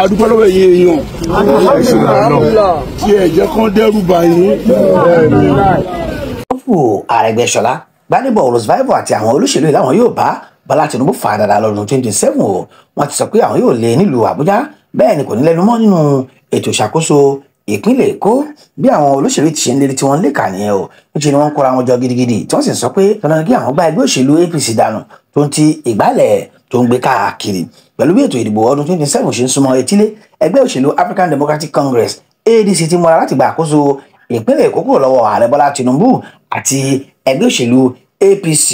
adúpẹ́ lọ́wọ́ ẹ̀yin èèyàn tí ẹ̀jẹ̀ kan dẹ́rù bà yín. Arẹ́gbẹ́ṣọlá Gbádébọ̀ Rosevival àti àwọn olóṣèlú ìlànà yóò bá Bọ́lá Tinubu fà dáadáa lọ́dún 2027 o. Wọ́n ti sọ pé àwọn yóò lé nílùú Àbújá, bẹ́ẹ̀ ni kò ní lẹ́nu mọ́ nínú ètò ìṣàkóso ìpínlẹ̀ Èkó bí àwọn olóṣèlú ti ṣe ń lérí tí wọ́n ń lè kà nìyẹn o. Níṣẹ́ ni wọ́n kóra wọn jọ gidigidi tí wọ́n sì sọ pé dandan kí àwọn gba ẹgbẹ́ òṣèlú APC dànù tó ń ti ìgbálẹ̀ tó ń gbé káàkiri. Pẹ̀lú bí ètò ìdìbò ọdún 2027 ṣe ń súnmọ́ etílé, ẹgbẹ́ òṣèlú African Democratic Congress ADC ti múra láti gba àkóso ìpínlẹ̀ Èkó kúrò lọ́wọ́ ààrẹ Bọ́lá Tinubu àti ẹgbẹ́ òṣèlú APC.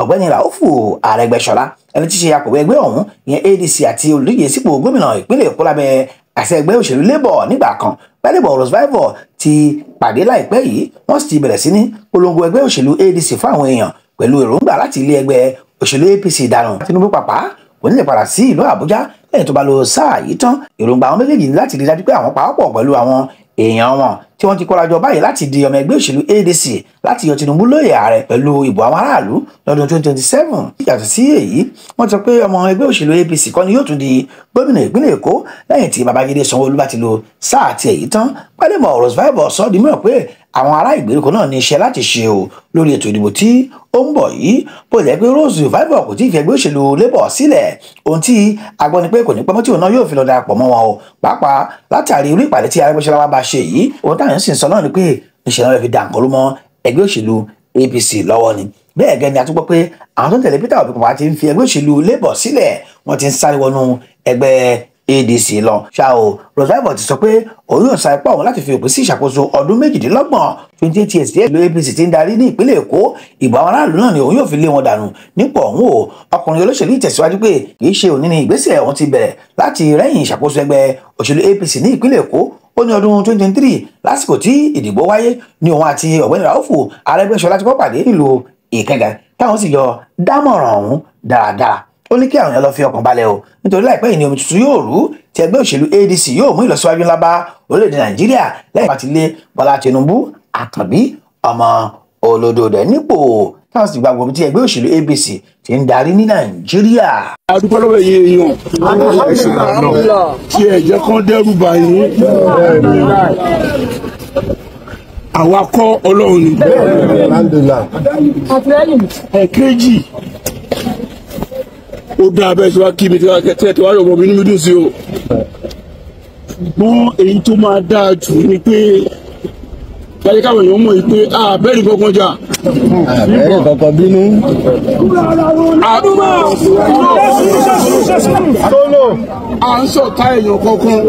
Ọ̀gbẹ́ni Ràúfù Arẹ́gbẹ́ṣọlá ẹni tí ṣe akọ̀wé ẹgbẹ́ ọ̀hún ìyẹn ADC àti olùdíje sípò gómìnà ìpínlẹ̀ Èkó lábẹ́ àṣẹ ẹgbẹ́ òṣèlú Labour nígbà kan Gbádébọ̀ Rosevival ti pàdé láìpẹ́ yìí, wọ́n sì ti bẹ̀rẹ̀ sí ní polongo ẹgbẹ́ òṣèlú ADC fún àwọn èèyàn pẹ̀lú èròǹgbà láti ilé ẹgbẹ́ òṣèlú APC dànù. Tinubu pàpà kò ní lè padà sí ìlú Àbújá lẹ́yìn tó bá lo sáà yìí tán. Èròǹgbà àwọn méjèèjì ní láti rí dájú pé àwọn pàápọ̀ pẹ̀lú àwọn èèyàn wọn tí wọ́n ti kórajọ báyìí láti di ọmọ ẹgbẹ́ òṣèlú ADC láti yọ Tinubu lóyè ààrẹ pẹ̀lú ìbò àwọn aráàlú lọ́dún 2027. Yàtọ̀ sí èyí, wọ́n sọ pé ọmọ ẹgbẹ́ òṣèlú APC kọ́ ni yóò tún di gómìnà ìpínlẹ̀ Èkó lẹ́yìn tí Babájídé Sanwó-Olú bá ti lo sáà ti èyí tán. Gbádébọ̀ Rosevival sọ di mìíràn pé àwọn ará ìgbèríko náà ní iṣẹ́ láti ṣe o lórí ètò ìdìbò tí ó ń bọ̀ yìí. Bó jẹ́ pé Rosevival kò tí ì fi ẹgbẹ́ òṣèlú Labour sílẹ̀, ohun tí a gbọ́ ni pé kò ní pẹ́ mọ́ tí òun náà yóò fi lọ darapọ̀ mọ́ wọn o, pàápàá látàrí irú ìpàdé tí Arẹ́gbẹ́ṣọlá wá bá ṣe yìí. Ohun táwọn sì ń sọ náà ni pé níṣẹ́ náà fi dà nǹkan ló mọ́ ẹgbẹ́ òṣèlú APC lọ́wọ́ ni. Bẹ́ẹ̀ gẹ́gẹ́ ni a tún gbọ́ pé àwọn tó ń tẹ̀lé Peter Obi pàpà ti ń fi ẹgbẹ́ òṣèlú Labour sílẹ̀, wọ́n ti ń sáré wọnú ẹgbẹ́ ADC lọ. Ṣá o, Rosevival ti sọ pé òun yóò sa ipá òun láti fi òpin sí ìṣàkóso ọdún 28 28 years díẹ̀ ló APC ti ń darí ní ìpínlẹ̀ Èkó. Ìbò àwọn aráàlú náà ni òun yóò fi lé wọn dànù nípò ọ̀hún o. Ọkùnrin olóṣèlú ìtẹ̀síwájú pé kì í ṣe òní ni ìgbésẹ̀ ọ̀hún ti bẹ̀rẹ̀ láti rẹ́yìn ìṣàkóso ẹgbẹ́ òṣèlú APC ní ìpínlẹ̀ Èkó. Ó ní ọdún 2023 lásìkò tí ìdìbò wáyé ní òun àti ọ̀gbẹ́ni Ràúfù Arẹ́gbẹ́ṣọlá ti kọ́ pàdé nílùú Ìkẹjà táwọn sì yọ dámọ̀ràn ọ̀hún dáradára. Ó ní kí àwọn èèyàn lọ fi ọkàn balẹ̀ o nítorí láìpẹ́ yìí ni omi tuntun yóò rú tí ẹgbẹ́ òṣèlú ADC yóò mú ìlọsíwájú ńlá bá orílẹ̀-èdè Nàìjíríà lẹ́yìn bá ti lé Bọ́lá Tinubu Àkànbí ọmọ olódòdó nípò táwọn sì gba gbogbo tí ẹgbẹ́ òṣèlú APC ti ń darí ní Nàìjíríà. adúpẹ́ lọ́wọ́ ẹ̀yin èèyàn tí ẹ̀jẹ̀ kan dẹ́rù bà yín. Àwa kọ́ Ọlọ́run ni. Ẹ̀kejì ó dá abẹ́ tí wàá kí mi tí wàá rọ̀ mọ́ mi nínú dùn sí o. Ṣùgbọ́n èyí tó máa dáa jù ni pé báyìí káwọn èèyàn mọ̀ yìí pé bẹ́ẹ̀ ni kankan jà. Bẹ́ẹ̀ ni kankan bínú. À ń ṣọ̀tá èèyàn kankan.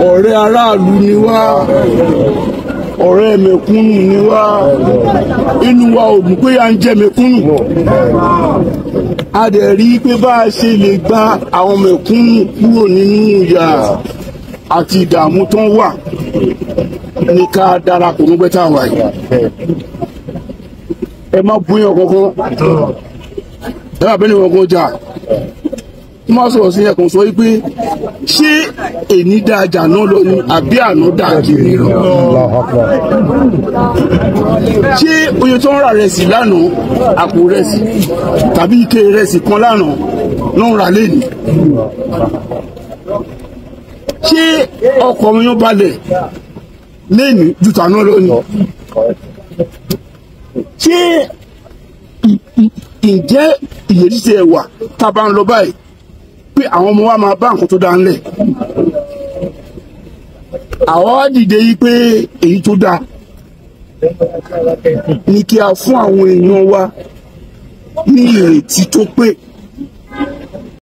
Ọ̀rẹ́ aráàlú ni wá. Ọ̀rẹ́ mẹ̀kúnnù ni wá. Inú wa ò dùn pé à ń jẹ mẹ̀kúnnù. A dẹ̀ rí i pé bá a ṣe lè gba àwọn mẹ̀kúnnù kúrò nínú ìyà àti ìdààmú tó ń wà ní ká darapọ̀ mọ́ gbẹ́tà wà yìí. Ẹ má bóyá kankan. Ẹ má bẹ́ẹ̀ ni kankan jà. Wọ́n máa sọ̀rọ̀ sí ẹ̀kan sọ wípé ṣé èní dájà náà lọ ni àbí àná dàjì ni lọ. Ṣé oye tó ń ra rẹsì lánàá àpò rẹsì tàbí ike rẹsì kan lánàá ló ń ra lẹ́nu? Ṣé ọkọ̀ mi yóò balẹ̀ lẹ́nu ju tàná lọ ni? Ṣé ǹjẹ́ ìyèdí ti ẹ̀ wà tá a bá ń lọ báyìí pé àwọn ọmọ wa máa bá nǹkan tó dáa ńlẹ̀? Àwa wá dìde yìí pé èyí tó dáa ni kí a fún àwọn èèyàn wa ní ìrètí tó pé